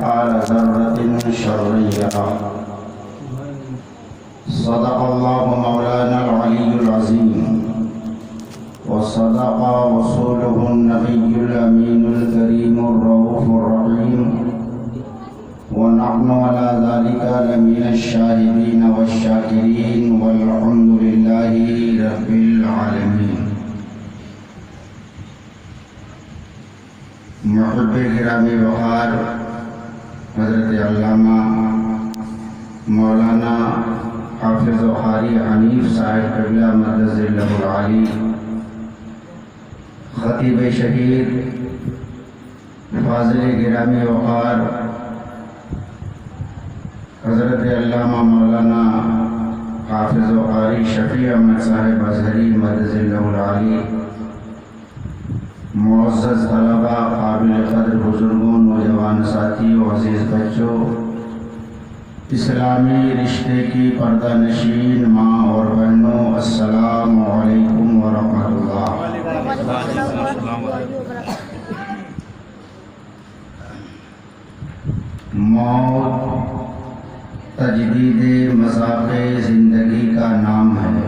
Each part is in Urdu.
مثقال ذرة شرا صدق الله مولانا العلي العظيم وصدق رسوله النبي الأمين الكريم الرؤوف الرحيم ونحن على ذلك لمن الشاهدين والشاكرين والحمد لله رب العالمين. محب گرامی وقار حضرت علامہ مولانا حافظ قاری حنیف صاحب قبلہ مدد اللہ العالی، خطیب شہید فاضل گرامی وقار حضرت علامہ مولانا حافظ قاری شفیع احمد صاحب ازہری مدد اللہ العالی، معزز طلبہ، قابل قدر بزرگوں، نوجوان ساتھیوں، عزیز بچوں، اسلامی رشتے کی پردہ نشین ماں اور بہنوں، السلام علیکم ورحمۃ اللہ۔ موت تجدید مذاق زندگی کا نام ہے۔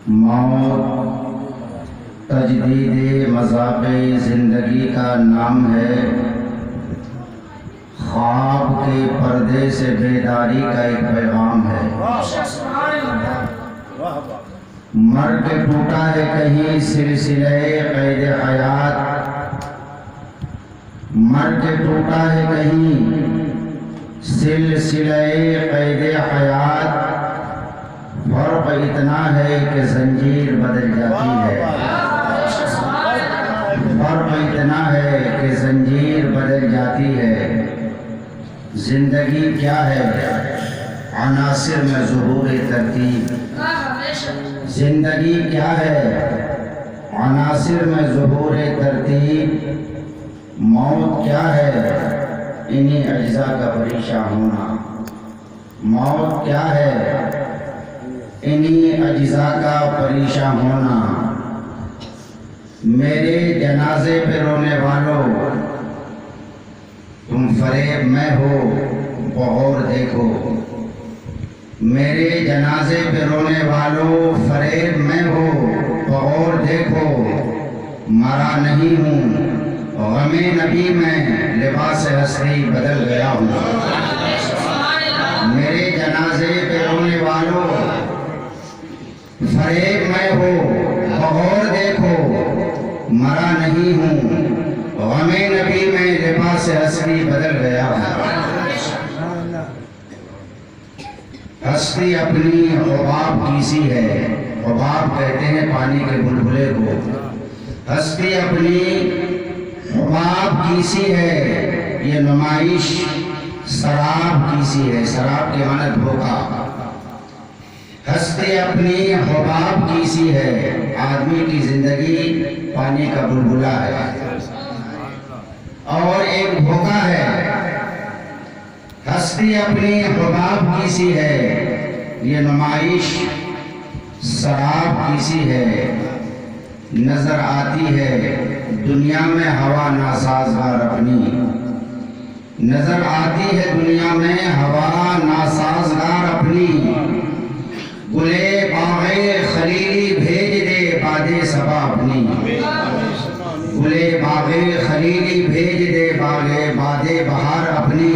موت تجدید مذاق زندگی کا نام ہے، خواب کے پردے سے بیداری کا ایک پیغام ہے۔ مرگ ٹوٹا ہے کہیں سلسلہ قید حیات، مرگ ٹوٹا ہے کہیں سلسلہ قید حیات، فرق اتنا ہے کہ زنجیر بدل جاتی ہے، فرق اتنا ہے کہ زنجیر بدل جاتی ہے۔ زندگی کیا ہے؟ عناصر میں ظہور ترتیب۔ زندگی کیا ہے؟ عناصر میں ظہور ترتیب۔ موت کیا ہے؟ انہی اجزاء کا پریشان ہونا۔ موت کیا ہے؟ انہی اجزاء کا پریشان ہونا۔ میرے جنازے پہ رونے والوں، تم فریب میں ہو بغور دیکھو۔ میرے جنازے پہ رونے والوں، فریب میں ہو بغور دیکھو۔ مرا نہیں ہوں غم نبی میں، لباس ہستی بدل گیا ہوں۔ میرے جنازے پہ رونے والوں، فریب میں ہو بغور دیکھو۔ مرا نہیں ہوں غم نبی میں، لباس ہستی بدل گیا ہوں۔ ہستی اپنی حباب کیسی ہے، حباب کہتے ہیں پانی کے بلبلے کو۔ ہستی اپنی حباب کیسی ہے، یہ نمائش سراب کیسی ہے، سراب کے معنی دھوکا۔ ہستی اپنی حباب کیسی ہے، آدمی کی زندگی پانی کا بلبلا ہے اور ایک دھوکا ہے۔ ہستی اپنی حباب کیسی ہے، یہ نمائش سراب کیسی ہے۔ نظر آتی ہے دنیا میں ہوا ناسازگار اپنی، نظر آتی ہے دنیا میں ہوا ناسازگار اپنی۔ گلے باغے خلیلی بھیج دے بادے صبا اپنی، گلے باغے خلیلی بھیج دے بادے بہار اپنی۔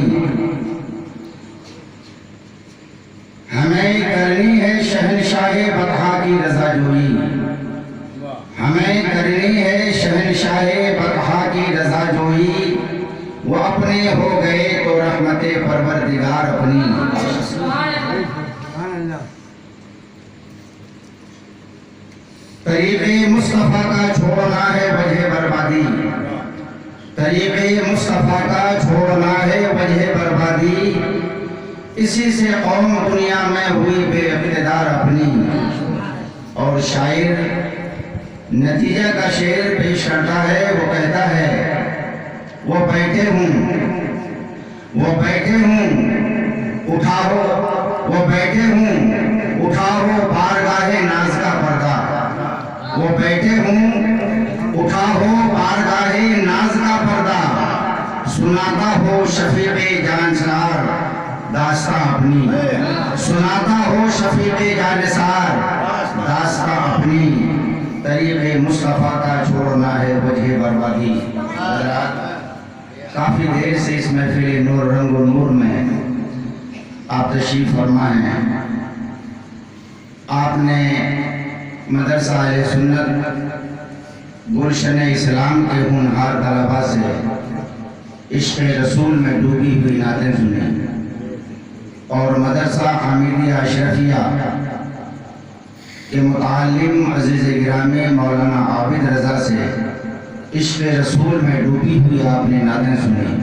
ہمیں کرنی ہے شہنشاہ بطحا کی رضا جوئی، ہمیں کرنی ہے شہنشاہ بطحا کی رضا جوئی۔ وہ اپنے ہو گئے تو رحمت پروردگار اپنی۔ طریق مصطفیٰ کا چھوڑنا ہے وجہ بربادی، طریق مصطفیٰ کا چھوڑنا ہے وجہ بربادی۔ اسی سے قوم دنیا میں ہوئی بے اقتدار اپنی۔ اور شاعر نتیجہ کا شعر پیش کرتا ہے، وہ کہتا ہے وہ بیٹھے ہوں اٹھاؤ، وہ بیٹھے ہوں اٹھاؤ بارگاہ ناز کا پردہ، وہ بیٹھے ہوں اٹھاؤ بارگاہ ناز کا پردہ۔ سناتا ہو شفیق جانسار داستاں اپنی، سناتا ہو شفیق جانسار داستاں اپنی، طریق مصطفیٰ کا چھوڑنا ہے وجہ بربادی۔ حضرات کافی دیر سے اس محفل نور رنگ و نور میں آپ تشریف فرما ہیں۔ آپ نے مدرسہ اہل سنت گلشن اسلام کے ہونہار طلباء سے عشق رسول میں ڈوبی ہوئی نعتیں سنیں، اور مدرسہ حمیدیہ اشرفیہ کے متعلم عزیز گرامی مولانا عابد رضا سے عشق رسول میں ڈوبی ہوئی آپ نے نعتیں سنیں۔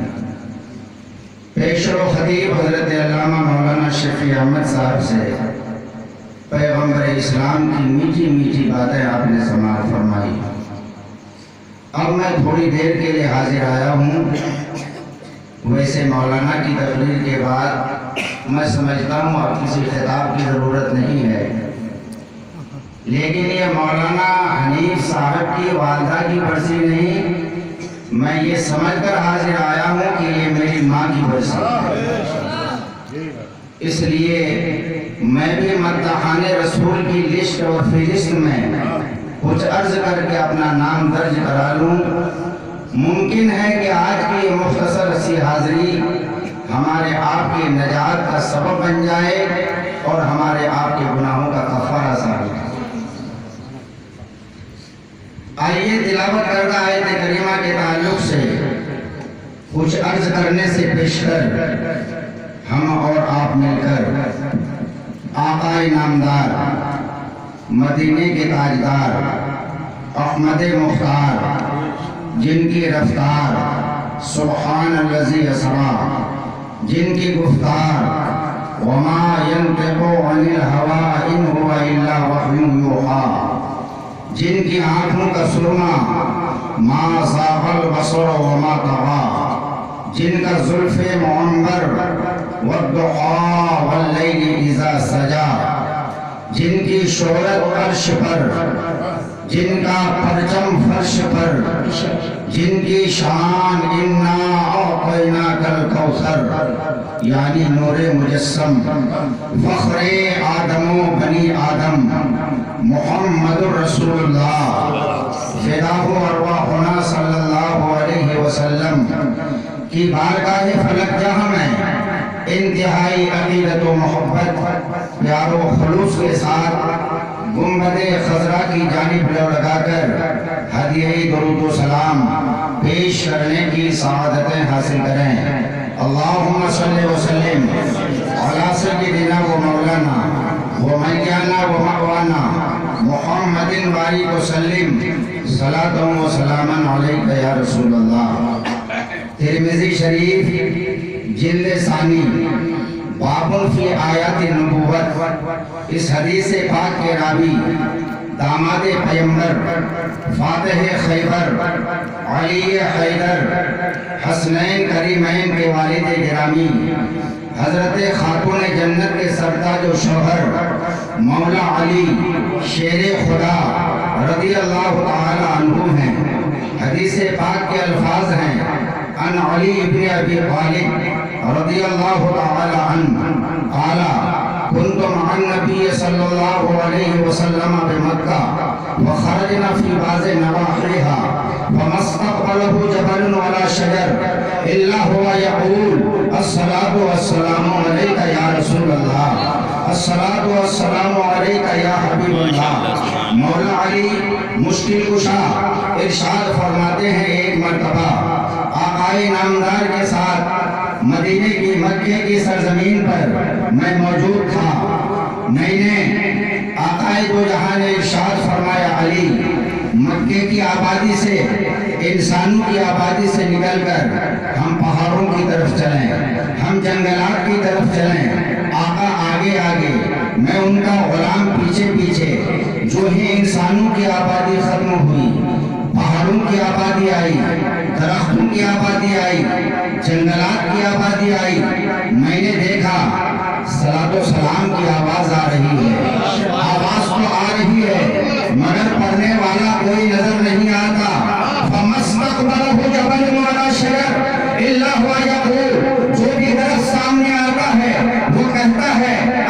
پیشرو خطیب حضرت علامہ مولانا شفیع احمد صاحب سے پیغمبر اسلام کی میٹھی میٹھی باتیں آپ نے سماعت فرمائی۔ اب میں تھوڑی دیر کے لیے حاضر آیا ہوں۔ ویسے مولانا کی تقریر کے بعد میں سمجھتا ہوں اب کسی خطاب کی ضرورت نہیں ہے، لیکن یہ مولانا حنیف صاحب کی والدہ کی برسی نہیں، میں یہ سمجھ کر حاضر آیا ہوں کہ یہ میری ماں کی برسی ہے۔ اس لیے میں بھی مداحان رسول کی لسٹ اور فہرست میں کچھ عرض کر کے اپنا نام درج کرا لوں۔ ممکن ہے کہ آج کی یہ مختصر سی حاضری ہمارے آپ کی نجات کا سبب بن جائے اور ہمارے آپ کے گناہوں کا کفارہ ثابت ہو۔ آئیے تلاوت کردہ آیت کریمہ کے تعلق سے کچھ عرض کرنے سے پیشتر ہم اور آپ مل کر آقا نامدار مدینے کے تاجدار احمد مختار جن کی رفتار سبحان الذی اسریٰ، جن کی گفتار وما ینطق عن الہوی ان هو الا وحی یوحیٰ، جن کی آنکھوں کا سرما ما زاغ البصر وما طغیٰ، جن کا زلف معمر والضحیٰ واللیل اذا سجا، جن کی شہرت عرش پر، جن کا پرچم فرش پر، جن کی شان انا اعطیناک الکوثر یعنی نور مجسم، فخر آدم و بنی آدم محمد رسول اللہ فداہ ارواحنا صلی اللہ علیہ وسلم کی بارگاہ فلک جہاں میں انتہائی عقیدت و محبت پیار و خلوص کے ساتھ گنبد خضرا کی جانب لگا کر ہدیہ درود و سلام پیش کرنے کی سعادتیں حاصل کریں۔ اللہم صلی وسلم علی سیدنا و مولانا و ملیانا و مأوانا محمد بارک وسلم صلاۃ و سلاما علیک یا رسول اللہ۔ ترمذی شریف جلد ثانی باب فی آیات نبوت، اس حدیث پاک کے راوی داماد پیمبر فاتح خیبر علی حیدر حسنین کریمین کے والد گرامی حضرت خاتون جنت کے سرتاج و شوہر مولا علی شیر خدا رضی اللہ تعالی عنہ ہیں۔ حدیث پاک کے الفاظ ہیں ان علی ابن ابی طالب رضی اللہ تعالی عنہ قال كنت مع النبي صلى الله عليه وسلم بمكة وخرجنا في بعض نواحيها فما استقبله جبل ولا شجر إلا هو يقول الصلاة والسلام عليك يا رسول الله، الصلاة والسلام عليك يا حبیب اللہ۔ مولا علی مشکل کشا ارشاد فرماتے ہیں ایک مرتبہ آقائے نامدار کے ساتھ مدینے کی مکے کی سرزمین پر میں موجود تھا۔ میں نے آقائے دو جہاں نے ارشاد فرمایا علی مکے کی آبادی سے انسانوں کی آبادی سے نکل کر ہم پہاڑوں کی طرف چلیں، ہم جنگلات کی طرف چلیں، آقا آگے آگے میں ان کا غلام پیچھے پیچھے۔ جو ہی انسانوں کی آبادی ختم ہوئی، پہاڑوں کی آبادی آئی، درختوں کی آبادی آئی، جنگلات کی آبادی آئی، میں نے دیکھا صلاۃ و سلام کی آواز آ رہی ہے، آواز تو آ رہی ہے مگر پڑھنے والا کوئی نظر نہیں آتا۔ فَمَسْتَقْبَلَهُ جَبَلٌ وَلَا شَجَرٌ إِلَّا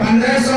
1500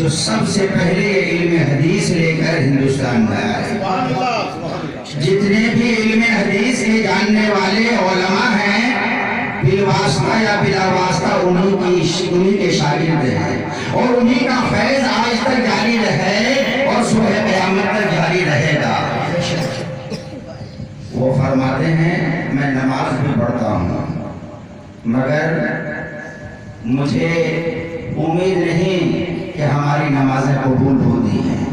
تو سب سے پہلے یہ علم حدیث لے کر ہندوستان میں آئے. جتنے بھی علم حدیث کے جاننے والے علماء ہیں بالواسطہ یا بلا واسطہ انہی کے شاگرد ہیں اور انہی کا فیض آج تک جاری رہے اور صبح قیامت تک جاری رہے گا. وہ فرماتے ہیں میں نماز بھی پڑھتا ہوں مگر مجھے امید نہیں کہ ہماری نمازیں قبول ہوتی ہیں.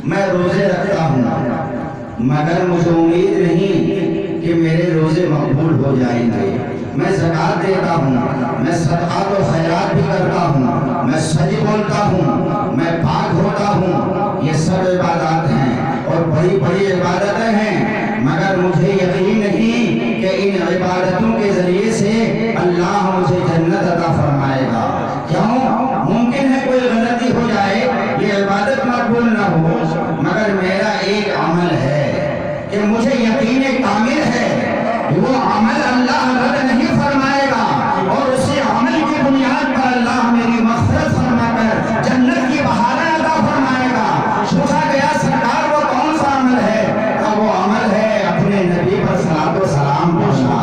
میں روزے رکھتا ہوں مگر مجھے امید نہیں کہ میرے روزے مقبول ہو جائیں گے. میں زکوٰۃ دیتا ہوں, میں صدقات و خیرات بھی کرتا ہوں, میں سچ بولتا ہوں, میں پاک ہوتا ہوں. یہ سب عبادات ہیں اور بڑی بڑی عبادتیں ہیں مگر مجھے یقین نہیں کہ ان عبادتوں کے ذریعے سے اللہ مجھے جنت عطا فرمائے گا. کیوں؟ ممکن ہے کوئی غلطی ہو جائے, یہ عبادت مقبول نہ ہو, مگر میرا ایک عمل ہے کہ مجھے یقین کامل ہے وہ عمل اللہ رد نہیں فرمائے گا اور اسی عمل کی بنیاد پر اللہ میری مغفرت فرما کر جنت کی بہاریں عطا فرمائے گا. پوچھا گیا سرکار وہ کون سا عمل ہے؟ وہ عمل ہے اپنے نبی پر صلاۃ و سلام پڑھنا,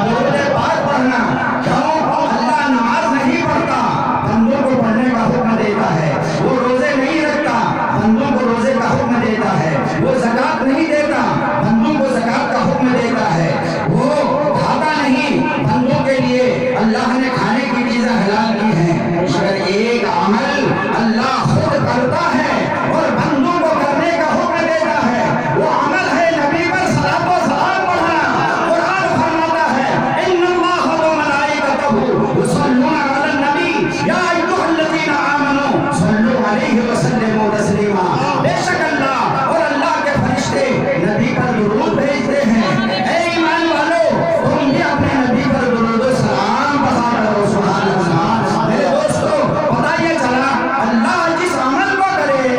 درود پاک پڑھنا. کیوں؟ اللہ نماز نہیں پڑھتا, بندوں کو پڑھنے کا حکم دیتا ہے. وہ روزے نہیں رکھتا, بندوں کو روزے کا حکم دیتا ہے. وہ زکوٰۃ نہیں دیتا, بندوں کو زکوٰۃ کا حکم دیتا ہے. وہ کھاتا نہیں, بندوں کے لیے اللہ نے کھانے کی چیزیں حلال کی ہیں. مگر ایک عمل اللہ خود کرتا ہے اور بندوں کو کرنے کا حکم دیتا ہے, وہ عمل ہے نبی پر صلاۃ و سلام پڑھنا. قرآن فرماتا ہے ان اللہ و ملائکتہ یصلون علی النبی یا ایھا الذین آمنوا صلوا علیہ وسلموا تسلیما. بے شک اللہ اور اللہ کے فرشتے نبی پر درود بھیجتے ہیں. اے ایمان والو, تم بھی اپنے نبی پر درود و سلام پڑھا کرو. سبحان اللہ. میرے دوستو, پتہ یہ چلا اللہ جس عمل کو کرے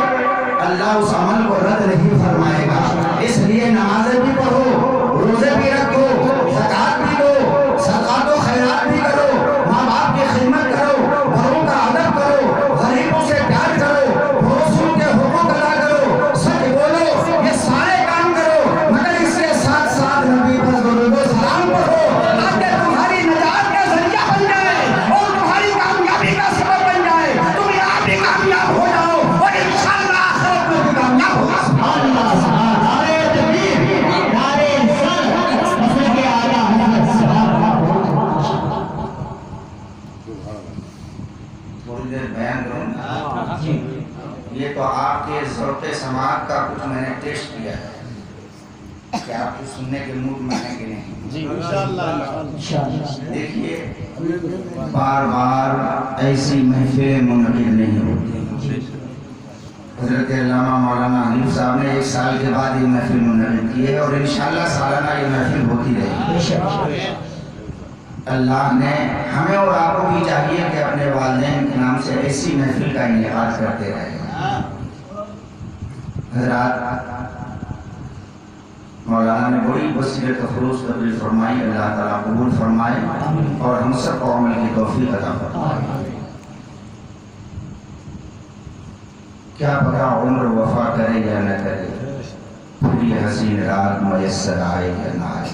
اللہ اس عمل کو رد نہیں فرمائے گا. اس لیے نمازیں بھی پڑھو, روزے بھی رکھو, زکوٰۃ بھی دو, صدقات و خیرات بھی کرو, ماں باپ کی خدمت کرو, بڑوں کا ادب کرو, غریبوں سے پیار کرو, پڑوسیوں کے حقوق ادا کرو, سچ بولو, یہ سارے کام کرو مگر اس کے ساتھ ساتھ نبی پر درود و سلام پڑھو تاکہ تمہاری نجات کا ذریعہ بن جائے اور تمہاری کامیابی کا سبب بن جائے. تم یہاں بھی کامیاب ہو جاؤ اور انشاءاللہ آخرت میں بھی کامیاب ہوگا. سبحان اللہ. نعرہ تکبیر, نعرہ رسالت, مسجد کے اعلیٰ حضرت. تھوڑی دیر بیان کروں. یہ تو آپ کے ذوق سماعت کا کچھ میں نے ٹیسٹ کیا ہے کہ آپ کو سننے کے موڈ میں ہیں کہ نہیں. دیکھیے بار بار ایسی محفلیں منعقد نہیں ہوتی. حضرت علامہ مولانا حنیف صاحب نے 1 سال کے بعد یہ محفل منعقد کی ہے اور انشاءاللہ سالانہ یہ محفل ہوتی رہے گی. اللہ نے ہمیں اور آپ کو بھی چاہیے کہ اپنے والدین کے نام سے ایسی محفل کا انعقاد کرتے رہیں. حضرات, مولانا نے بڑی بصیرت خلوص تقریر فرمائی, اللہ تعالیٰ قبول فرمائے اور ہم سب کو عمل کی توفیق عطا فرمائے. کیا پتا عمر وفا کرے یا نہ کرے, پھر یہ حسین رات میسر آئے یا نہ آئے.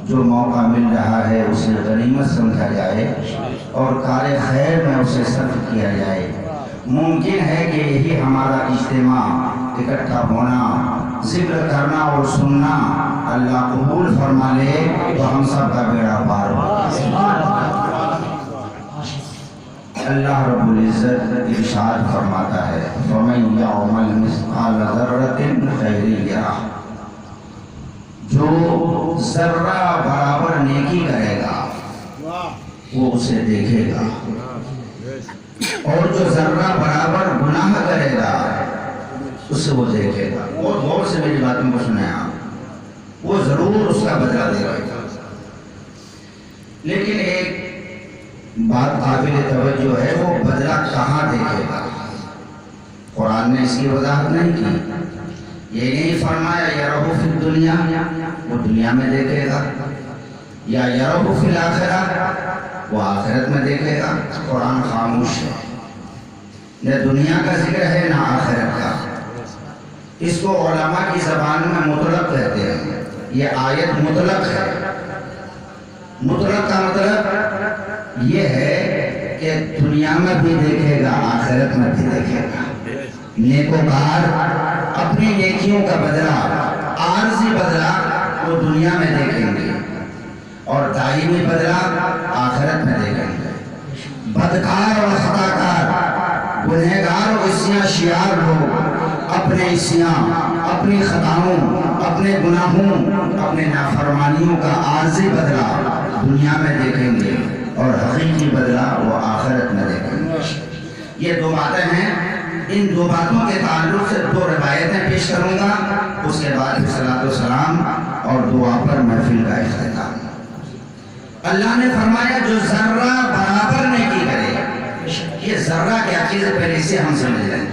جو موقع مل رہا ہے اسے غنیمت سمجھا جائے اور کار خیر میں اسے صرف کیا جائے. ممکن ہے کہ یہی ہمارا اجتماع, اکٹھا ہونا, ذکر کرنا اور سننا اللہ قبول فرما لے تو ہم سب کا بیڑا پار ہو. اللہ رب العزت ارشاد فرماتا ہے فَمَن يَعْمَلْ مِثْقَالَ ذَرَّةٍ خَيْرًا يَرَهُ. جو ذرہ برابر نیکی کرے گا وہ اسے دیکھے گا اور جو ذرہ برابر گناہ کرے گا اسے وہ دیکھے گا. اور غور سے میری باتوں کو سنیں آپ, وہ ضرور اس کا بدلہ دے گا. لیکن ایک بات قابل توجہ ہے, وہ بدلہ کہاں دیکھے گا؟ قرآن نے اس کی وضاحت نہیں کی. یہ نہیں فرمایا یرہو فی الدنیا, وہ دنیا میں دیکھے گا, یا یرہو فی الاخرہ, وہ آخرت میں دیکھے گا. قرآن خاموش ہے. نہ دنیا کا ذکر ہے نہ آخرت کا۔ اس کو علماء کی زبان میں مطلق کہتے ہیں۔ یہ آیت مطلق ہے۔ مطلق کا مطلب یہ ہے کہ دنیا میں بھی دیکھے گا، آخرت میں بھی دیکھے گا۔ نیکوکار اپنی نیکیوں کا بدلہ، عارضی بدلہ وہ دنیا میں دیکھیں گے اور دائمی بدلہ آخرت میں دیکھیں گے۔ بدکار اور خطاکار، گنہگار اور عصیاں شیار لوگ اپنے عصیاں، اپنی خطاؤں، اپنے گناہوں، اپنے نافرمانیوں کا عارضی بدلہ دنیا میں دیکھیں گے اور حقیقی بدلہ وہ آخرت میں دیکھیں گے۔ یہ دو باتیں ہیں۔ ان دو باتوں کے تعلق سے دو روایتیں پیش کروں گا، اس کے بعد صلاۃ والسلام اور دعا پر محفل کا اختتام۔ اللہ نے فرمایا جو ذرہ برابر نیکی کرے۔ یہ ذرہ کیا چیز ہے پہلے اسے ہم سمجھ لیں۔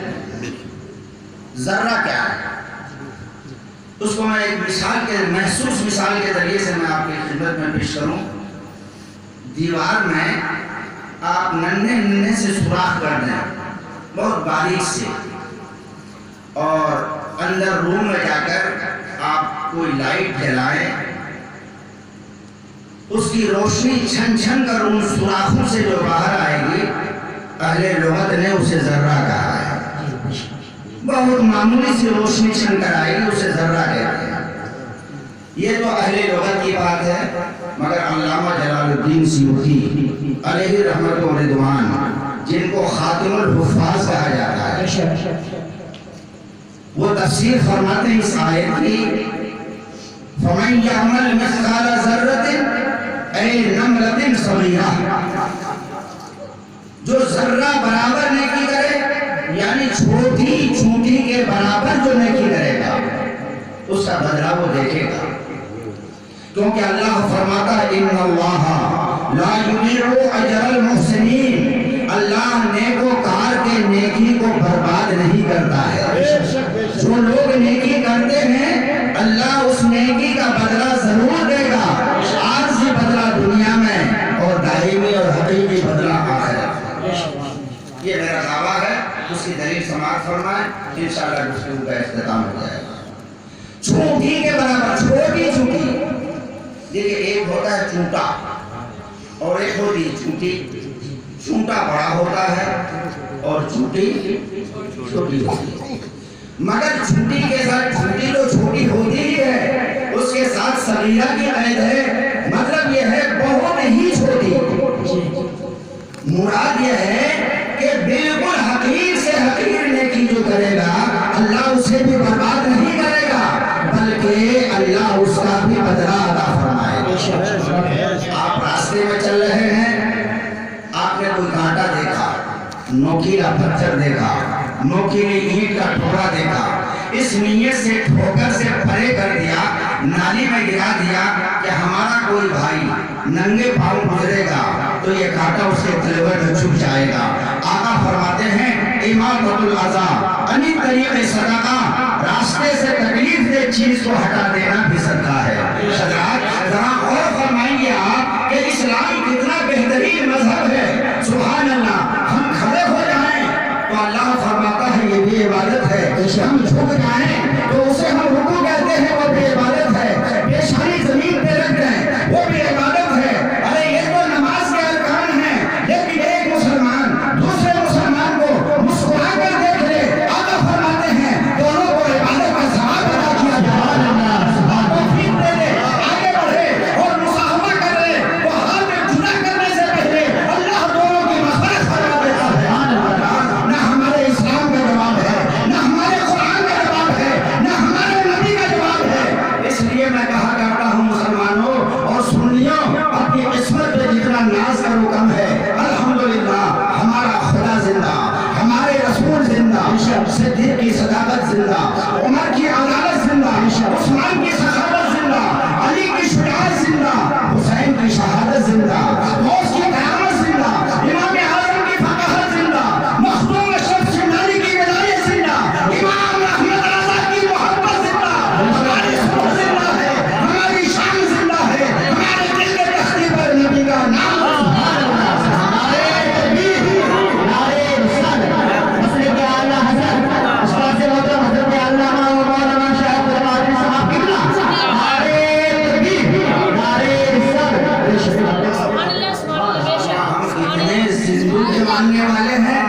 ذرہ کیا ہے؟ اس کو میں ایک مثال کے، محسوس مثال کے ذریعے سے میں آپ کی خدمت میں پیش کروں۔ دیوار میں آپ ننھے سے سوراخ کر دیں بہت باریک سے، اور اندر روم میں جا کر آپ کوئی لائٹ جلائیں، اس کی روشنی چھن چھن کر ان سوراخوں سے جو باہر آئے گی، اہل لغت نے اسے ذرہ کہا ہے۔ بہت معمولی سی روشنی چھن کر آئے گی، اسے ذرہ کہتے ہیں۔ یہ تو اہل لغت کی بات ہے، مگر علامہ جلال الدین سیوطی علیہ رحمت و رضوان، جن کو خاتم الحفاظ کہا جاتا ہے، وہ تفسیر فرماتے ہیں اس آیت کی، فَمَنْ يَعْمَلْ مِثْقَالَ ذَرَّةٍ أَيْ نَمْلَةٍ صَغِيرَةٍ، جو ذرہ برابر نیکی کرے، یعنی چھوٹی چونٹی کے برابر جو نیکی کرے گا، اس کا بدلہ وہ دیکھے گا۔ کیونکہ اللہ فرماتا ہے ان اللہ لا یضیع اجر المحسنین، اللہ نیکوکار کے نیکی کو برباد نہیں کرتا ہے۔ جو لوگ نیکی کرتے ہیں اللہ اس نیکی کا بدلہ ضرور دے گا، عارضی بدلہ دنیا میں اور دائمی اور حقیقی بدلہ آخرت۔ یہ میرا دعویٰ ہے، اس کی دلیل سماعت فرمائیں، انشاءاللہ گفتگو کا اختتام ہو جائے گا۔ چونٹی کے برابر، چھوٹی چونٹی، دیکھیں ایک ہوتا ہے چونٹا اور ایک ہوتی ہے چونٹی۔ چونٹا بڑا ہوتا ہے اور چونٹی چھوٹی ہوتی ہے، مگر چونٹی کے ساتھ، چونٹی تو چھوٹی ہوتی ہی ہے، اس کے ساتھ صغیرہ کی قید ہے، مطلب یہ ہے بہت ہی چھوٹی۔ مراد یہ ہے کہ بالکل حقیر سے حقیر نیکی جو کرے گا اللہ اسے بھی برباد نہیں کرے گا، بلکہ اللہ اس کا بھی بدلہ عطا فرمائے گا۔ آپ راستے میں چل رہے ہیں، آپ نے کوئی کانٹا دیکھا، نوکیلا پتھر دیکھا، نوکیلی اینٹ کا ٹھوکا دیکھا، اس نیت سے ٹھوکر سے پرے کر دیا، نالی میں گرا دیا کہ ہمارا کوئی بھائی ننگے پاؤں گزرے گا تو یہ کانٹا اس کے تلوے میں چھپ جائے گا۔ آقا فرماتے ہیں اماطۃ الاذی عن طریق صدقہ، راستے سے تکلیف دہ چیز کو ہٹا دینا بھی صدقہ ہے۔ حضرات ذرا غور فرمائیے آپ کہ اسلام کتنا بہترین مذہب ہے، سبحان اللہ۔ ہم کھڑے ہو جائیں تو اللہ فرماتا ہے یہ بھی عبادت ہے، ہم جھک جائیں تو اسے ہم رکوع کہتے ہیں، وہ بھی عبادت ہے، پیشانی زمین پہ رکھ دیں وہ بھی عبادت ہے۔ ارے یہ تو نماز کے ارکان ہیں، لیکن ایک مسلمان دوسرے مسلمان کو مسکرا کر دیکھ لے، آقا فرماتے ہیں دونوں کو عبادت کا ثواب ادا کیا جائے۔ توفیق دے دے، آگے بڑھے اور مصاحبہ کر لے، وہ ہاتھ میں جدا کرنے سے پہلے اللہ دونوں کی مغفرت فرما دیتا ہے۔ نہ ہمارے اسلام کا جواب ہے، نہ ہمارے قرآن کا جواب ہے، زندوں کے ماننے والے ہیں،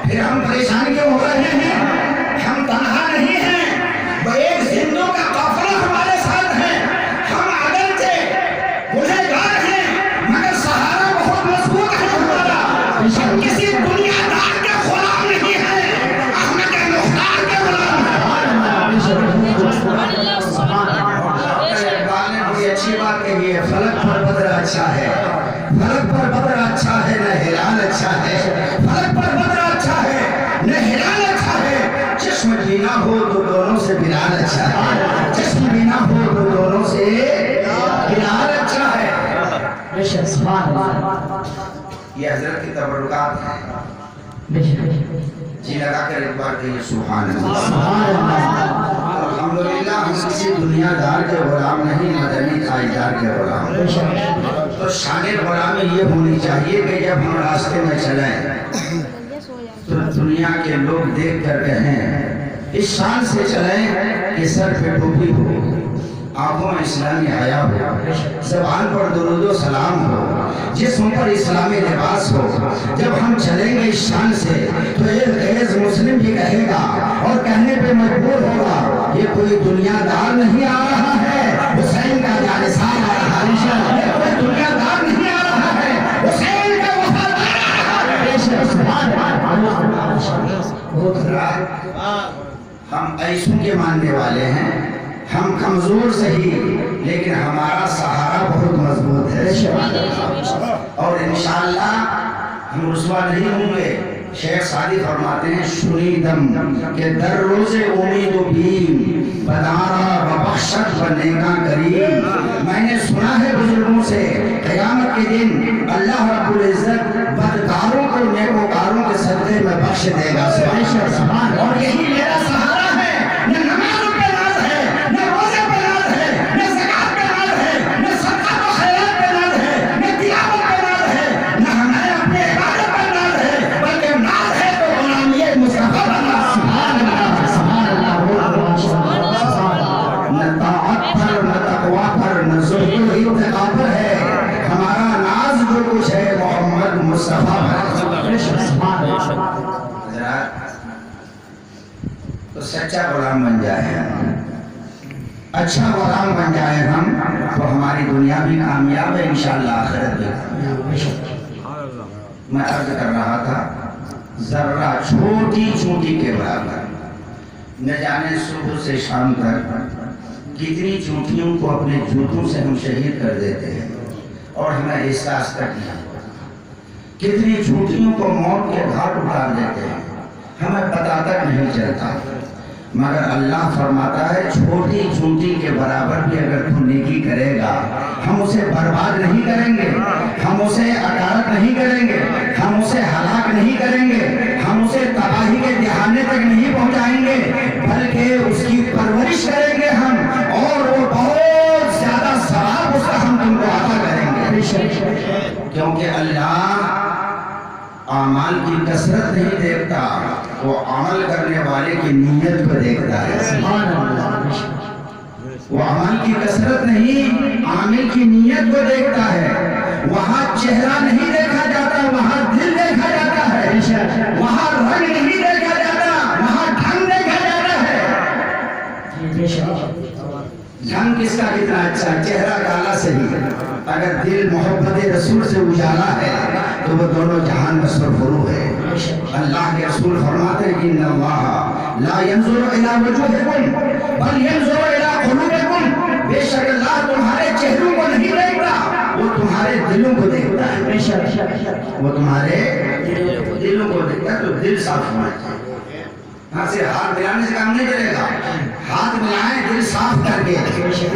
پھر ہم پریشان کیوں ہو رہے ہیں؟ ہم تنہا نہیں ہیں، وہ ایک زندوں کا قافلہ ہمارے ساتھ ہے۔ ہم اگرچہ گنہگار ہیں مگر سہارا بہت مضبوط ہے ہمارا۔ ہم کسی دنیا دار کے غلام نہیں ہیں، احمد مختار کے غلام ہیں۔ اقبال نے بڑی اچھی بات کہی ہے، فلک پر بدر اچھا ہے، فلک پر بدر اچھا ہے نہ ہلال اچھا ہے، فلک پر بدر اچھا ہے نہ ہلال اچھا ہے، چشم بینا ہو تو دونوں سے بلال اچھا ہے، چشم بینا ہو تو دونوں سے بلال اچھا ہے۔ یہ حضرت کی تبرکات ہیں، جی لگا کر ایک بار کہیے سبحان اللہ۔ الحمدللہ ہم کسی دنیا دار کے غلام نہیں، مدنی تاجدار کے غلام۔ تو شان غلامی یہ ہونی چاہیے کہ جب ہم راستے میں چلیں تو دنیا کے لوگ دیکھ کر کہیں اس شان سے چلیں کہ سر پہ ٹوپی ہو، آنکھوں میں اسلامی حیا ہو، زبان پر درود و سلام ہو، جسم پر اسلامی لباس ہو۔ جب ہم چلیں گے اس شان سے تو ایک مسلم بھی کہے گا اور کہنے پہ مجبور ہوگا یہ کوئی دنیا دار نہیں آ رہا ہے، حسین کا جانثار آ رہا ہے، یہ کوئی دنیا دار نہیں آ رہا ہے، حسین کا وفادار آ رہا ہے۔ ہم ایسوں کے ماننے والے ہیں، ہم کمزور سہی لیکن ہمارا سہارا بہت مضبوط ہے، اور انشاءاللہ ہم رسوا نہیں ہوں گے۔ شیخ سعدی فرماتے ہیں شنیدم کہ در روز امید و بیم بدارا و بخشت و نیکاں کریم۔ میں نے سنا ہے بزرگوں سے قیامت کے دن اللہ رب العزت بدکاروں کو نیکوکاروں کے صدقے میں بخش دے گا۔ اور یہی میرا سہارا ہے، نہ نمازوں پہ ناز ہے، نہ روزے پہ ناز ہے، نہ زکات پہ ناز ہے، نہ صدقہ و خیرات پہ ناز ہے، نہ تلاوت پہ ناز ہے، نہ ہمیں اپنے عبادت پہ ناز ہے، بلکہ ناز ہے تو غلامی مصطفیٰ پر ناز۔ سبحان اللہ، سبحان اللہ۔ نہ طاعت پر، نہ تقویٰ پر، نہ زہد و اتقا پر ہے، ہمارا ناز جو کچھ ہے محمد مصطفیٰ پر۔ حضرات تو سچا غلام بن جائے ہم، اچھا غلام بن جائے ہم تو ہماری دنیا بھی کامیاب ہے انشاءاللہ، آخرت بھی کامیاب ہے۔ میں عرض کر رہا تھا ذرہ چھوٹی چھوٹی کے برابر، نہ جانے صبح سے شام تک کتنی چونٹیوں کو اپنے جوتوں سے ہم شہید کر دیتے ہیں اور ہمیں احساس تک نہیں ہوتا، کتنی چونٹیوں کو موت کے گھاٹ اتار دیتے ہیں، ہمیں پتہ تک نہیں چلتا، مگر اللہ فرماتا ہے چھوٹی چونٹی کے برابر بھی اگر تو نیکی کرے گا ہم اسے برباد نہیں کریں گے، ہم اسے اکارت نہیں کریں گے، ہم اسے ہلاک نہیں کریں گے، ہم اسے تباہی کے دہانے تک نہیں پہنچائیں گے، بلکہ اس کی پرورش کریں گے ہم، اور وہ بہت زیادہ ثواب اس کا ہم تم کو عطا کریں گے، کیونکہ اللہ اعمال کی کثرت نہیں دیکھتا، وہ عمل کرنے والے کی نیت کو دیکھتا ہے۔ سبحان اللہ۔ وہ عمل کی کثرت نہیں، عامل کی نیت کو دیکھتا ہے۔ وہاں چہرہ نہیں دیکھا جاتا، وہاں دل دیکھا جاتا ہے، وہاں رنگ نہیں دیکھا جاتا، وہاں ڈھنگ دیکھا جاتا ہے۔ ڈھنگ کس کا کتنا اچھا، چہرہ کالا صحیح ہے، اگر دل محبت رسول سے اجالا ہے تو وہ دونوں جہان میں سرفرو ہے۔ اللہ کے رسول فرماتے ہیں کہ ان اللہ لا ينظر الى وجوهكم بل ينظر الى قلوبكم، بے شک اللہ تمہارے چہروں کو نہیں دیکھتا، وہ تمہارے دلوں کو دیکھتا ہے، بے شک وہ تمہارے دلوں کو دیکھتا ہے۔ تو دل صاف ہونا چاہیے، ہاں سے ہاتھ ملانے سے کام نہیں چلے گا، ہاتھ ملائیں دل صاف کر کے،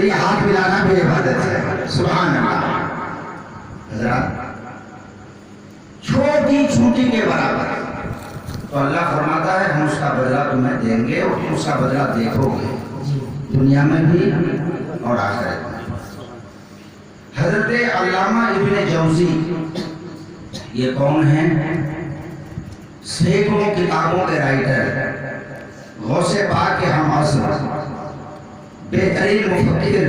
یہ ہاتھ ملانا بھی عبادت ہے۔ سبحان اللہ۔ حضرات چھوٹی چھوٹی کے برابر تو اللہ فرماتا ہے ہم اس کا بدلہ تمہیں دیں گے اور تم اس کا بدلہ دیکھو گے، دنیا میں بھی اور آخرت میں۔ حضرت علامہ ابن جوزی یہ کون ہیں؟ سینکڑوں کتابوں کے رائٹر، غوث پاک کے ہم عصر، بہترین مفکر،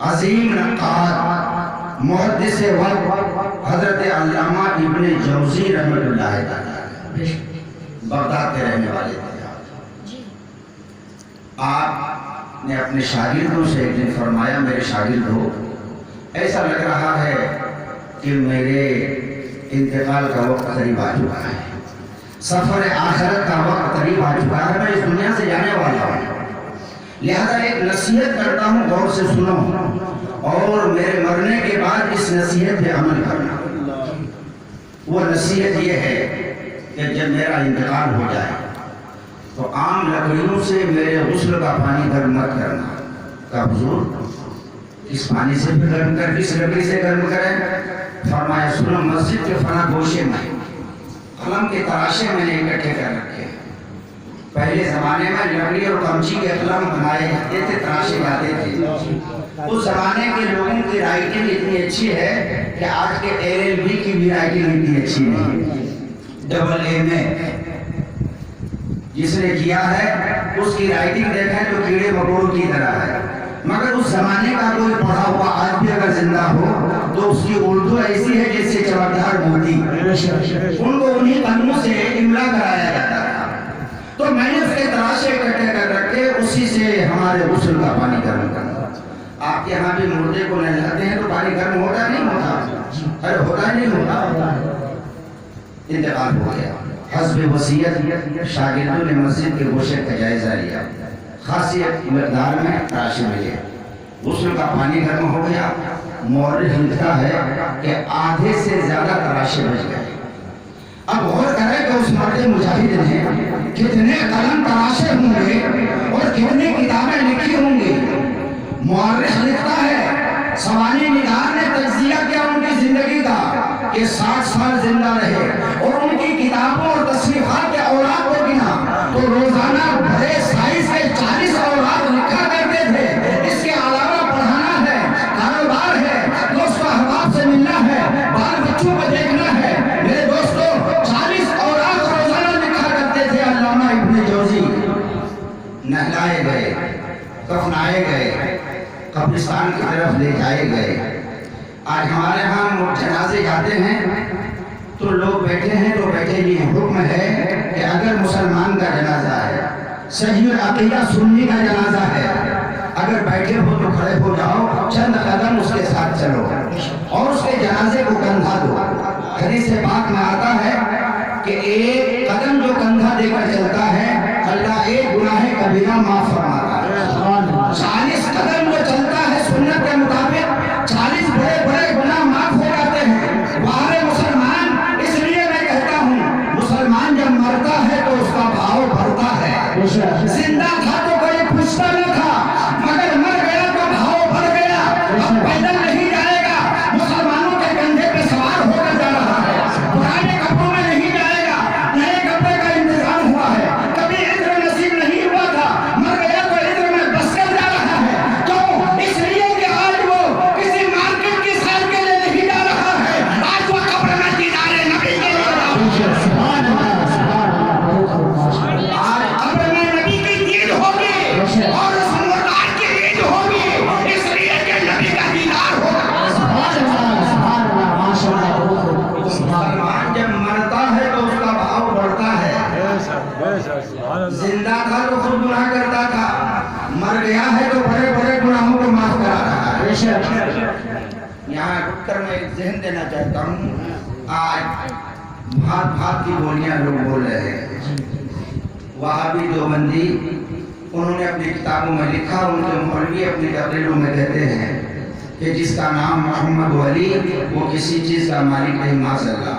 عظیم نقاد، محدث وقت، حضرت علامہ ابن جوزی رحمۃ اللہ تعالی بغداد کے رہنے والے تھے. آپ نے اپنے شاگردوں سے ایک دن فرمایا میرے شاگردوں ایسا لگ رہا ہے کہ میرے انتقال کا وقت قریب آ چکا ہے, سفر آخرت کا وقت قریب آ چکا ہے, میں اس دنیا سے جانے والا ہوں, لہذا ایک نصیحت کرتا ہوں, غور سے سنو اور میرے مرنے کے بعد اس نصیحت پہ عمل کرنا. وہ نصیحت یہ ہے کہ جب میرا انتقال ہو جائے تو عام لکڑیوں سے میرے غسل کا پانی گرم مت کرنا. کا حضور اس پانی سے بھی گرم کر کس لکڑی سے گرم کریں؟ فرمایا سنو, مسجد کے فنا گوشے میں قلم کے تراشے میں نے اکٹھے کر رکھے. پہلے زمانے میں لکڑی اور کمچی کے قلم بنائے جاتے تھے, تراشے جاتے تھے. اس زمانے کے لوگوں کی رائٹنگ اتنی اچھی ہے کہ آج کے LLB کی بھی رائٹنگ اتنی اچھی نہیں. ڈبل اے میں جس نے کیا ہے اس کی رائٹنگ دیکھیں تو کیڑے مکوڑوں کی طرح ہے, مگر اس زمانے کا کوئی پڑھا ہوا آج بھی اگر زندہ ہو تو اس کی اردو ایسی ہے جیسے چمکدار موتی. ان کو انہی قلموں سے املا کرایا جاتا تھا. تو میں نے اس کے تراشے اکٹھے کر رکھے, اسی سے ہمارے غسل کا پانی گرم کرنا. آپ کے یہاں بھی مردے کو نہلاتے ہیں تو پانی گرم ہوتا نہیں ہوتا؟ ارے ہوتا نہیں ہوتا. انتقال ہو گیا, حسب وصیت شاگردوں نے مسجد کے گوشے کا جائزہ لیا, خاصی مقدار میں تراشے ملے, غسل کا پانی گرم ہو گیا. مورخ لکھتا ہے کہ آدھے سے زیادہ تراشے بچ گئے. اب غور کریں کہ اس مرد مجاہد نے کتنے قلم تراشے ہوں گے اور کتنی کتابیں لکھی ہوں گی. مورخ لکھتا ہے سوانی نگار نے تجزیہ کیا ان کی زندگی کا کہ 60 سال زندہ رہے, اور ان کی کتابوں اور تصنیفات کے اوراق کو گنا تو روزانہ بڑے سائز کے 40 اوراق لکھا کرتے تھے. اس کے علاوہ پڑھانا ہے, کاروبار ہے, دوست و احباب سے ملنا ہے, بال بچوں کو دیکھنا ہے. میرے دوستوں 40 اوراق روزانہ لکھا کرتے تھے. علامہ ابن جوزی نہلائے گئے, کفنائے گئے, قبرستان کی طرف لے جائے گئے. آج ہمارے ہاں جنازے جاتے ہیں تو لوگ بیٹھے ہیں تو بیٹھے نہیں ہیں. حکم ہے کہ اگر مسلمان کا جنازہ ہے, صحیح العقیدہ سنی کا جنازہ ہے, اگر بیٹھے ہو تو کھڑے ہو جاؤ, چند قدم اس کے ساتھ چلو اور اس کے جنازے کو کندھا دو. حدیث پاک میں آتا ہے کہ ایک قدم جو کندھا دے کر چلتا ہے اللہ ایک گناہ کبیرہ معاف فرماتا ہے. 40 قدم جو چلتا ہے سنت کے مطابق 40 بڑے بڑے گناہ معاف ہو جاتے ہیں. وہاں مسلمان, اس لیے میں کہتا ہوں مسلمان جب مرتا ہے تو اس کا بھاؤ بڑھتا ہے. زندہ تھا تو کوئی پوچھتا نہ تھا, مگر مر گیا تو بھاؤ بڑھ گیا. اب پیدل نہیں جائے گا, مسلمانوں کے کندھے پہ سوار ہو کر جا رہا ہے. پرانے کپڑوں میں نہیں جائے گا, نئے کپڑے کا انتظام ہوا ہے. کبھی عطر نصیب نہیں ہوا تھا, مر گیا تو عطر میں بس کر جا رہا ہے. کیوں؟ اس لیے کہ آج وہ کسی مارکیٹ کی سائل کے لیے نہیں جا رہا ہے, آج وہ قبر میں دیدار نبی کے لیے جا رہا ہے. آج قبر میں نبی کی دید ہوگی اور اس مردار کی عید ہوگی, اس لیے کہ نبی کا دیدار ہوگا. مسلمان جب مرتا ہے تو اس کا بھاؤ بڑھتا ہے. زندہ تھا تو خود گناہ کرتا تھا, مر گیا ہے تو بڑے بڑے گناہوں کو معاف کرا رہا ہے. یہاں رک کر میں ایک ذہن دینا چاہتا ہوں. آج بھات بھات کی بولیاں لوگ بول رہے ہیں. وہابی دیوبندی انہوں نے اپنی کتابوں میں لکھا, ان کے مولوی اپنی تقریروں میں کہتے ہیں کہ جس کا نام محمد ولی وہ کسی چیز کا مالک نہیں, معاذ اللہ.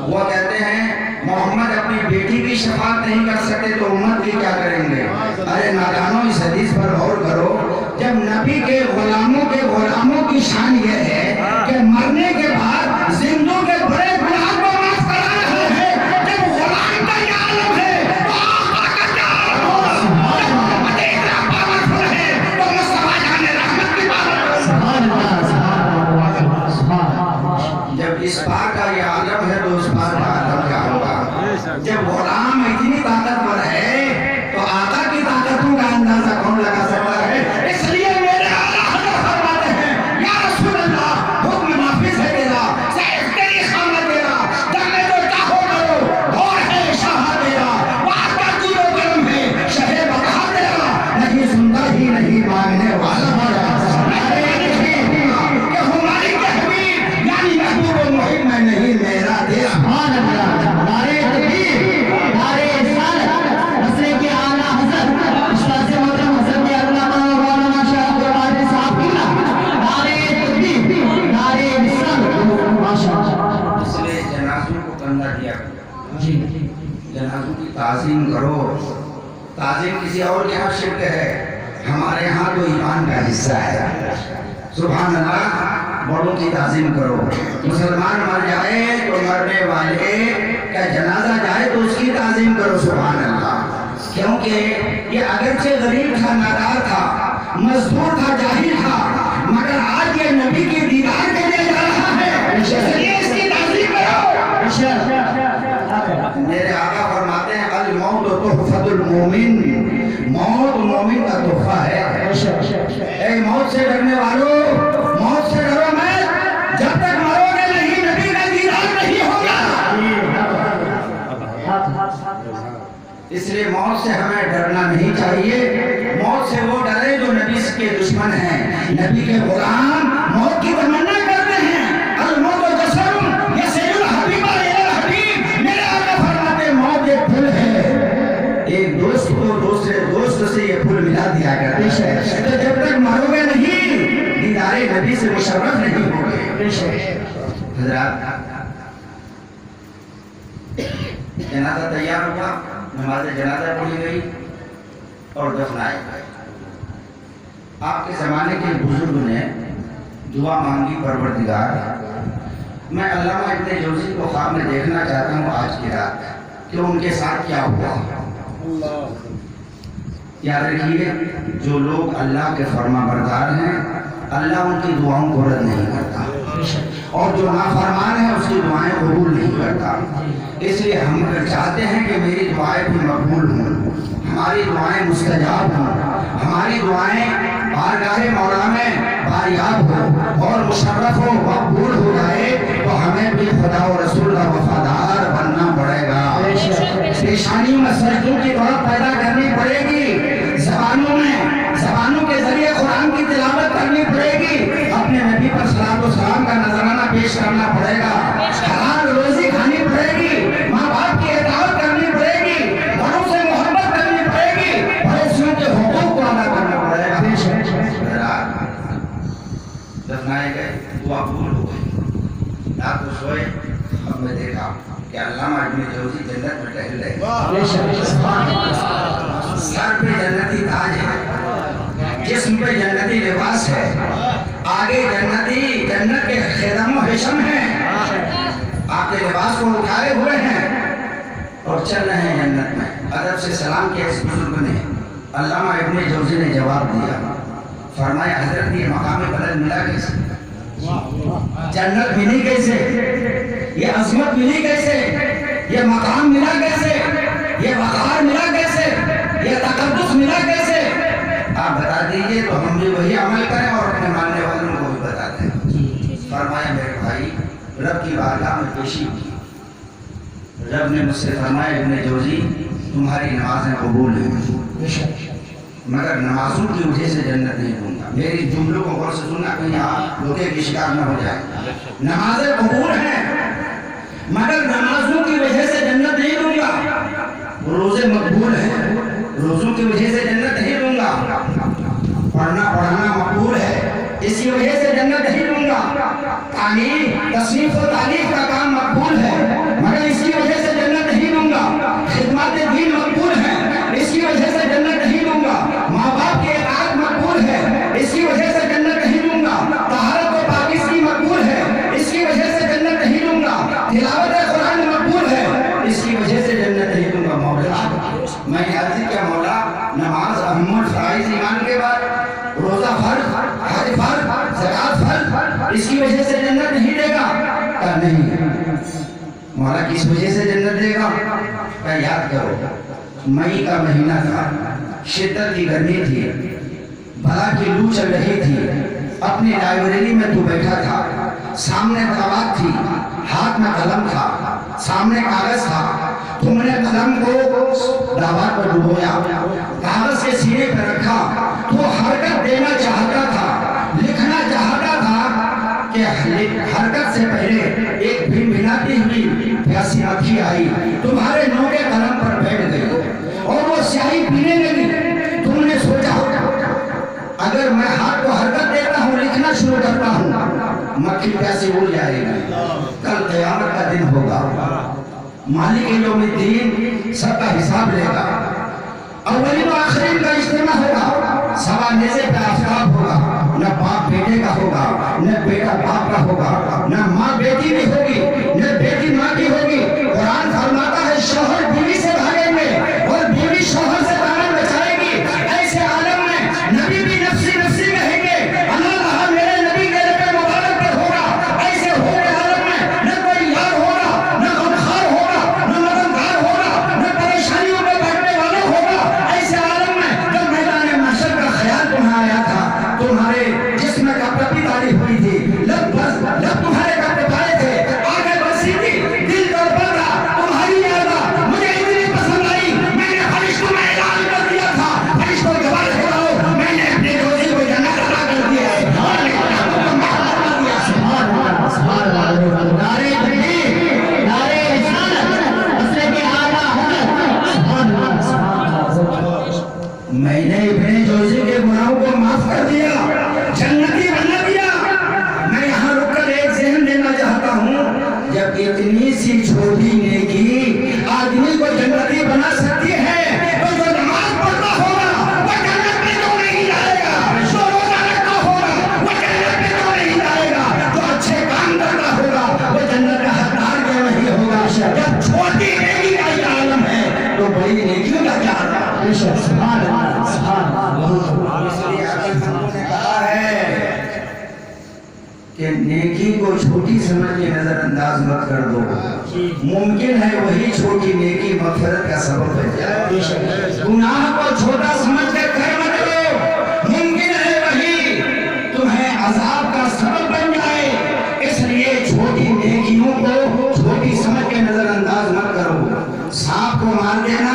وہ کہتے ہیں محمد اپنی بیٹی کی شفاعت نہیں کر سکتے تو امت کی کیا کریں گے. ارے نادانوں, اس حدیث پر غور کرو. جب نبی کے غلاموں کی شان یہ ہے کہ مرنے کے بعد زندوں کے بڑے گناہ کو معاف کرا رہے ہیں, جب غلام کا یہ عالم ہے تو آقا کا کیا عالم ہوگا. جب محمد اتنا پاورفل ہے تو مصطفیٰ جان رحمت کی پاور. جب اس بار کا یہ عالم ہے تو اس بار کا عالم کیا ہوگا. جب غلام اتنی طاقتور ہے تو آقا کی طاقتوں کا اندازہ کون لگا سکتا ہے. اس لیے میرے آقا حضرت فرماتے ہیں یا رسول اللہ, حکم نافذ ہے تیرا, سیف جی جنازوں کی تعظیم کرو. تعظیم کسی اور کے یہاں شرک ہے, ہمارے یہاں تو ایمان کا حصہ ہے. سبحان اللہ, بڑوں کی تعظیم کرو. مسلمان مر جائے تو مرنے والے کا جنازہ جائے تو اس کی تعظیم کرو. سبحان اللہ, کیونکہ یہ اگرچہ غریب تھا, نادار تھا, مزدور تھا, جاہل تھا, مگر آج یہ نبی کی دیدار کے لیے جا رہا ہے, اس لیے اس کی تعظیم کرو. میرے آقا فرماتے ہیں الموت تحفۃ المومن, موت مومن کا تحفہ ہے. اے موت سے ڈرنے والوں, موت سے ڈرو مت, جب تک مرو گے نہیں نبی کا دیدار نہیں ہوگا. اس لیے موت سے ہمیں ڈرنا نہیں چاہیے. موت سے وہ ڈرے جو نبی کے دشمن ہیں, نبی کے غلام موت کی تمنا کرتے ہیں. الموت جسم یسیل الحبیب الی الحبیب, میرے آقا فرماتے ہیں موت ایک پھول ہے, ایک دوست کو دوسرے دوست سے یہ پھول ملا دیا کرتے ہیں. تو جب تک مرو گے نہیں دیدار نبی سے مشرف نہیں ہوگے. حضرات, جنازہ تیار ہوا, نماز جنازہ پڑھی گئی اور دفنائے گئے. آپ کے زمانے کے بزرگ نے دعا مانگی, پروردگار میں علامہ ابن جوزی کو خواب میں دیکھنا چاہتا ہوں آج کی رات کہ ان کے ساتھ کیا ہوا. یاد رکھیے, جو لوگ اللہ کے فرما بردار ہیں اللہ ان کی دعاؤں کو رد نہیں کرتا, اور جو نافرمان ہے اس کی دعائیں قبول نہیں کرتا. اس لیے ہم چاہتے ہیں کہ میری دعائیں بھی مقبول ہوں, ہماری دعائیں مستجاب ہوں, ہماری دعائیں بارگاہ مولا میں باریاب ہو اور مشرف ہو, مقبول ہو جائے تو ہمیں بھی خدا و رسول کا وفادار بننا پڑے گا. پیشانیوں میں سجدوں کی دولت پیدا کرنی پڑے گی, زبانوں کے ذریعے قرآن کی تلاوت کرنی پڑے گی, اپنے نبی پر صلاۃ و سلام کا نذرانہ پیش کرنا پڑے گا, حلال روزی کھانی پڑے گی, ماں باپ کی اطاعت کرنی پڑے گی, بڑوں سے محبت کرنی پڑے گی, پڑوسیوں کے حقوق کو ادا کرنا پڑے گا. دفنائے گئے, دعا قبول ہو گئی. رات کو سوئے, اب میں دیکھا کہ علامہ ابن جوزی جنت میں ٹہل رہے, سر پہ جنتی تاج ہے, جسم پہ جنتی لباس ہے, آگے جنتی جنت کے خدم و حشم ہیں, آپ کے لباس کو اٹھائے ہوئے ہیں اور چل رہے ہیں جنت میں. ادب سے سلام کیا اس بزرگ نے. علامہ ابن جوزی نے جواب دیا, فرمایا حضرت یہ مقام بلند ملا کیسے, جنت ملی کیسے, یہ عظمت ملی کیسے, یہ مقام ملا کیسے, یہ وقار ملا کیسے, یہ تقدس ملا کیسے, آپ بتا دیجئے تو ہم بھی وہی عمل کریں اور اپنے ماننے والوں کو بھی بتا دیں. فرمایا میرے بھائی, رب کی بارگاہ میں پیشی کی, رب نے مجھ سے فرمایا ابن جوزی تمہاری نمازیں قبول ہیں, مگر نمازوں کی وجہ سے جنت نہیں دوں گا. میری جملوں کو غور سے سننا, کہیں آپ دھوکے کی شکار نہ ہو جائے. نمازیں قبول ہیں مگر نمازوں کی وجہ سے جنت نہیں دوں گا. روزے مقبول ہیں, روزوں کی وجہ سے جنت نہیں دوں گا. پڑھنا پڑھانا مقبول ہے, اس کی وجہ سے جنت نہیں دوں گا. تعلیم, تصنیف و تعلیف کا کام مقبول ہے مگر اس کی وجہ سے جنت نہیں دوں گا. خدمات دین مقبول ہیں, اس کی وجہ سے جنت نہیں دوں گا. ماں باپ کی اطاعت مقبول ہے, اس کی وجہ سے جنت نہیں دوں گا. طہارت و پاکیزگی مقبول ہے, اس کی وجہ سے جنت نہیں دوں گا. تلاوت قرآن مقبول ہے, اس کی وجہ سے جنت نہیں دوں گا. مولا میں عرض کیا مولا, نماز اہم الفرائض ایمان کے بعد, روزہ فرض, حج فرض, زکات فرض, اس کی وجہ سے جنت نہیں دے گا. کہا نہیں مولا کس وجہ سے جنت دے گا. کہا یاد کرو, مئی کا مہینہ تھا, شدت کی گرمی تھی, بلا کی لو چل رہی تھی, اپنی لائبریری میں تو بیٹھا تھا, سامنے کتاب تھی, ہاتھ میں قلم تھا, سامنے کاغذ تھا, تم نے قلم کو داوات پر ڈبویا, کاغذ کے سینے پر رکھا, تو حرکت دینا چاہتا تھا, لکھنا چاہتا تھا کہ حرکت سے پہلے ایک بھنبھناتی ہوئی پیاسی آنکھی آئی, تمہارے نوکے قلم پر بیٹھ گئی اور وہ سیاہی پینے لگی. تم نے سوچا اگر میں ہاتھ کو حرکت دیتا ہوں, لکھنا شروع کرتا ہوں, مکھی پیاسی اڑ جائے گی, کل قیامت کا دن ہوگا. مالک یوم الدین سب کا حساب لے گا. اولین و آخرین کا اجتماع ہوگا. سوا نیزے پہ آفتاب ہوگا. نہ باپ بیٹے کا ہوگا, نہ بیٹا باپ کا ہوگا, نہ ماں بیٹی بھی ہوگی, نہ بیٹی ماں کی ہوگی. قرآن فرماتا ہے شوہر بیوی سے بھاگیں گے اور بیوی شوہر سے دامن بچائے گی. ایسے عالم میں نبی بھی نفسی نفسی کہیں گے, اللہ کہا میرے نبی کے لبے مبارک پہ ہوگا. ایسے ہوگے عالم میں نہ کوئی یار ہوگا, نہ غمخوار ہوگا, نہ مددگار ہوگا, نہ پریشانیوں میں بھاگنے والا ہوگا. ایسے عالم میں جب میدان محشر کا خیال تمہیں آیا تھا, تمہارے جسم کا پپی تاریخ ہوئی تھی, لب تمہارے کپڑے پائے تھے, آگے بسی تھی, دل تڑپا تھا, تمہاری یاد آ, مجھے اتنی پسند آئی, میں نے فرشتوں میں اعلان کر دیا تھا, فرشتوں کے بارے میں میں نے اپنی روزی کو جنت عطا کر دیا ہے. نعرے تکبیر, نعرے رسالت, مسلک اعلیٰ میں نے ابن جوزی کے گناہوں کو معاف کر دیا, جنتی بنا دیا. میں یہاں رک کر ایک ذہن دینا چاہتا ہوں, جب اتنی سی چھوٹی نیکی آدمی کو جنتی بنا سکتی ہے, تو جو نماز پڑھتا ہوگا وہ جنت میں تو نہیں جائے گا, جو روزہ رکھتا ہوگا وہ جنت میں تو نہیں جائے گا, جو اچھے کام کرتا ہوگا وہ جنت کا حقدار کیوں نہیں ہوگا. جب چھوٹی نیکی کا یہ عالم ہے تو بڑی نیکیوں کا کیا عالم ہے. سبحان اللہ, سبحان اللہ. اس لیے عقل مندوں نے کہا ہے کہ نیکی کو چھوٹی سمجھ کے نظر انداز مت کر دو, ممکن ہے وہی چھوٹی نیکی مغفرت کا سبب بن جائے. گناہ کو چھوٹا سمجھ کے کر مت دو, ممکن ہے وہی تمہیں عذاب کا سبب بن جائے. اس لیے چھوٹی نیکیوں کو چھوٹی سمجھ کے نظر انداز مت کرو. سانپ کو مار دینا,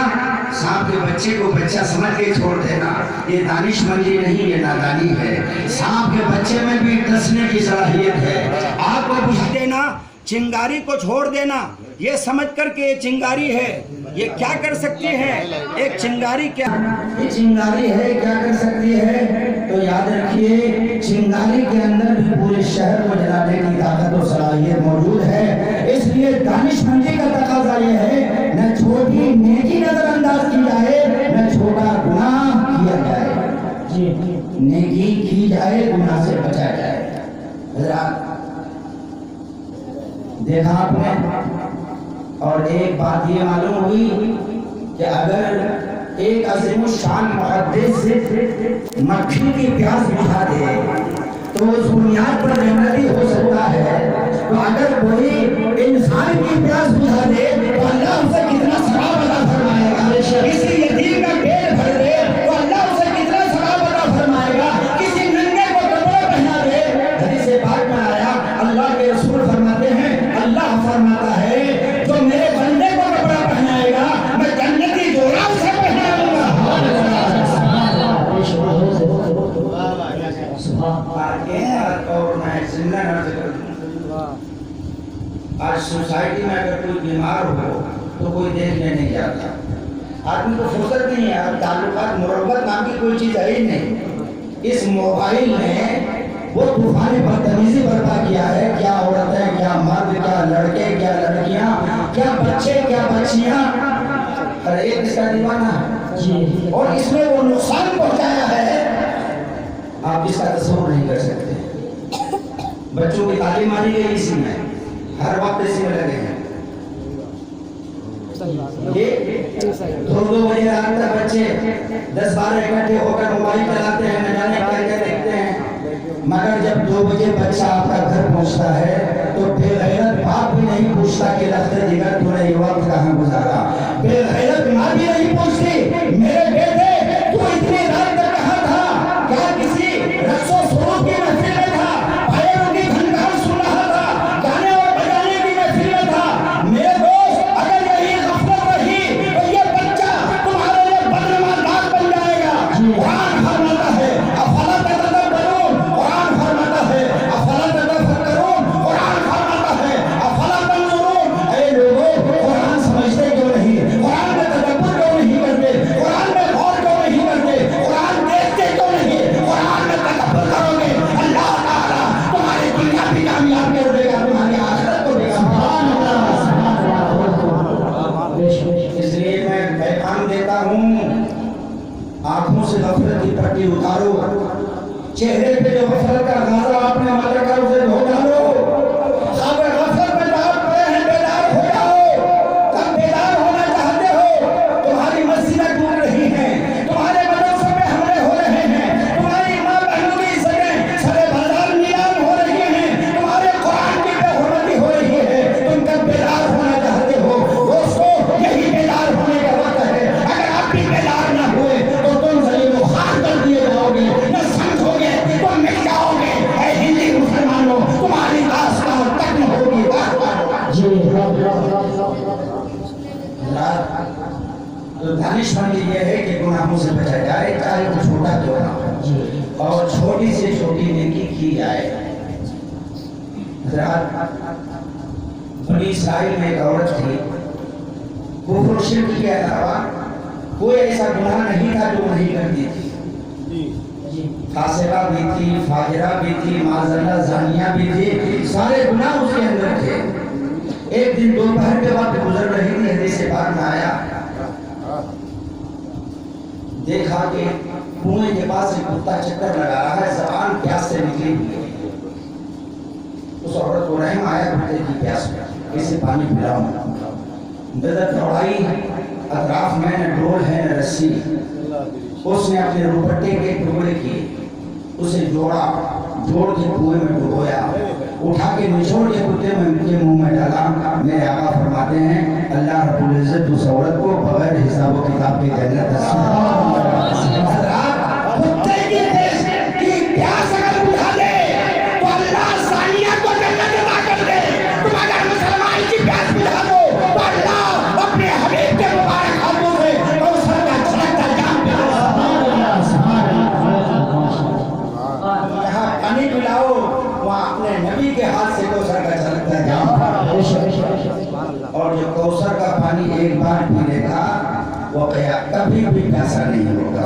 سانپ کے بچے کو بچہ سمجھ کے چھوڑ دینا, یہ دانش مندی نہیں, یہ نادانی ہے. سانپ کے بچے میں بھی ڈسنے کی صلاحیت ہے. آگ کو بجھا دینا, چنگاری کو چھوڑ دینا, یہ سمجھ کر کہ یہ چنگاری ہے, یہ کیا کر سکتی ہے. ایک چنگاری کیا, یہ چنگاری ہے, کیا کر سکتی ہے. تو یاد رکھیے چنگاری کے اندر بھی پورے شہر کو جلانے کی طاقت و صلاحیت موجود ہے. اس لیے دانش مندی کا تقاضا یہ ہے, نہ چھوٹی نیکی نظر انداز کی جائے, نہ چھوٹا گناہ کیا جائے. نیکی کی جائے, گناہ سے بچا جائے. حضرات دیکھا آپ نے, اور ایک بات یہ معلوم ہوئی کہ اگر ایک عظیم الشان محدث مکھی کی پیاس بجھا دے تو اس بنیاد پر جنتی ہو سکتا ہے. تو اگر کوئی انسان کی پیاس بجھا دے تو اللہ اسے کتنا ثواب عطا فرمائے گا. کسی یتیم کا پیٹ بھر دے تو اللہ اسے کتنا ثواب عطا فرمائے گا. کسی ننگے کو کپڑا پہنا دے, حدیث پاک میں آیا, اللہ کے رسول فرماتے ہیں, اللہ فرماتا ہے جو میرے بندے کو کپڑا پہنائے گا میں جنتی جوڑا اسے پہناؤں گا. اور میں زندہ نہ کروں, آج سوسائٹی میں اگر کوئی بیمار ہو تو کوئی دیکھنے نہیں جاتا, آدمی کو فرصت نہیں ہے. اب تعلقات مربت نام کی کوئی چیز ہے ہی نہیں. اس موبائل نے وہ طوفان بدتمیزی برپا کیا ہے. کیا عورتیں, کیا مرد, کیا لڑکے, کیا لڑکیاں, کیا بچے, کیا بچیاں, ہر ایک اس کا دیوانہ ہے. اور اس میں وہ نقصان پہنچایا ہے آپ اس کا تصور نہیں کر سکتے. بچوں کی تعلیم آنی گئی اسی میں, ہر وقت اسی میں لگے ہیں. دو بجے رات تک بچے 10-12 اکٹھے ہو کر موبائل چلاتے ہیں, نہ جانے کیا کیا دیکھتے ہیں. مگر جب 2 بجے بچہ آپ کا گھر پہنچتا ہے تو بے غیرت باپ بھی نہیں پوچھتا کہ لخت جگر تو نے یہ وقت کہاں گزارا. بے غیرت ماں بھی نہیں پوچھتی میرے بیٹے تو اتنی رات تک کہاں تھا, کیا کسی رقص و سرود کی محفل میں تھا, پائروں کی کھنکار سن رہا تھا, گانے اور بجانے کی محفل میں تھا. میرے دوست اگر یہی غفلت رہی تو یہ بچہ تمہارے لیے بدنما داغ بن جائے گا. قرآن فرماتا ہے افلا تتدبرون, قرآن فرماتا ہے افلا تتفکرون, قرآن فرماتا ہے افلا تنظرون. اے لوگوں قرآن سمجھتے کیوں کرتا ہوں آنکھوں سے غفلت کی پٹی اتارو، چہرے پہ جو غفلت کا غازہ آپ نے عمل رکھا اسے دھو ڈالو، خواب غفلت میں جو آپ پڑے ہیں بیدار ہو جاؤ۔ کب بیدار ہونا چاہتے ہو؟ تمہاری مسجدیں ٹوٹ رہی ہیں، تمہارے مدرسوں پہ حملے ہو رہے ہیں، تمہاری ماں بہنوں کی عزتیں سرے بازار نیلام ہو رہی ہیں، تمہارے قرآن کی بے حرمتی ہو رہی ہے، تم کب بیدار ہونا چاہتے ہو؟ دوستو یہی بیدار ہونے کا وقت ہے۔ اگر آپ بھی بیدار نہ ہوئے تو تم ذلیل و خوار کر دیے جاؤ گے، نہ سمجھو گے، تم مل جاؤ گے۔ اے ہندی مسلمانوں، تمہاری داستان ختم ہوگی۔ تو دانشمندی یہ ہے کہ گناہوں سے بچا جائے، چاہے وہ چھوٹا کیوں نہ ہو، اور چھوٹی سے چھوٹی نیکی کی جائے۔ حضرات، بنی اسرائیل میں ایک عورت تھی، کفر و شرک کے علاوہ کوئی ایسا گناہ نہیں تھا جو نہیں کرتی تھی۔ فاسقہ بھی تھی، فاجرہ بھی تھی، معاذاللہ زانیہ بھی تھی، سارے گناہ اس کے اندر تھے۔ ایک دن دوپہر کے وقت گزر رہی تھی، حدیث پاک میں آیا، دیکھا کہ کنویں کے پاس ایک کتا چکر لگا رہا ہے، زبان پیاس سے نکلی ہوئی ہے۔ اس عورت کو رحم آیا، کتے کی پیاس پہ اسے پانی پلاؤں۔ نظر دوڑائی، اطراف میں نہ ڈول ہے نہ رسی، اس نے اپنے روپٹے کے ٹکڑے کیے، اسے جوڑا، جوڑ کے کنویں میں ڈبویا، اٹھا کے نچوڑ کے کتے کے منہ میں ڈالا۔ میرے آقا فرماتے ہیں اللہ رب العزت اس عورت کو بغیر حساب و کتاب کے جنت کتے کی پیاس اگر بجھا دے تو اللہ ثانیہ کو جنت عطا کر دے۔ تم اگر مسلمان کی پیاس بجھا دو تو اللہ اپنے حبیب کے مبارک ہاتھوں سے کوثر کا چھلکتا جام پہ یہاں پانی پلاؤ، وہاں اپنے نبی کے ہاتھ سے کوثر کا چھلکتا جام۔ اور جو کوثر کا پانی ایک بار پی لے گا وہ کبھی بھی پیاسا نہیں ہوگا۔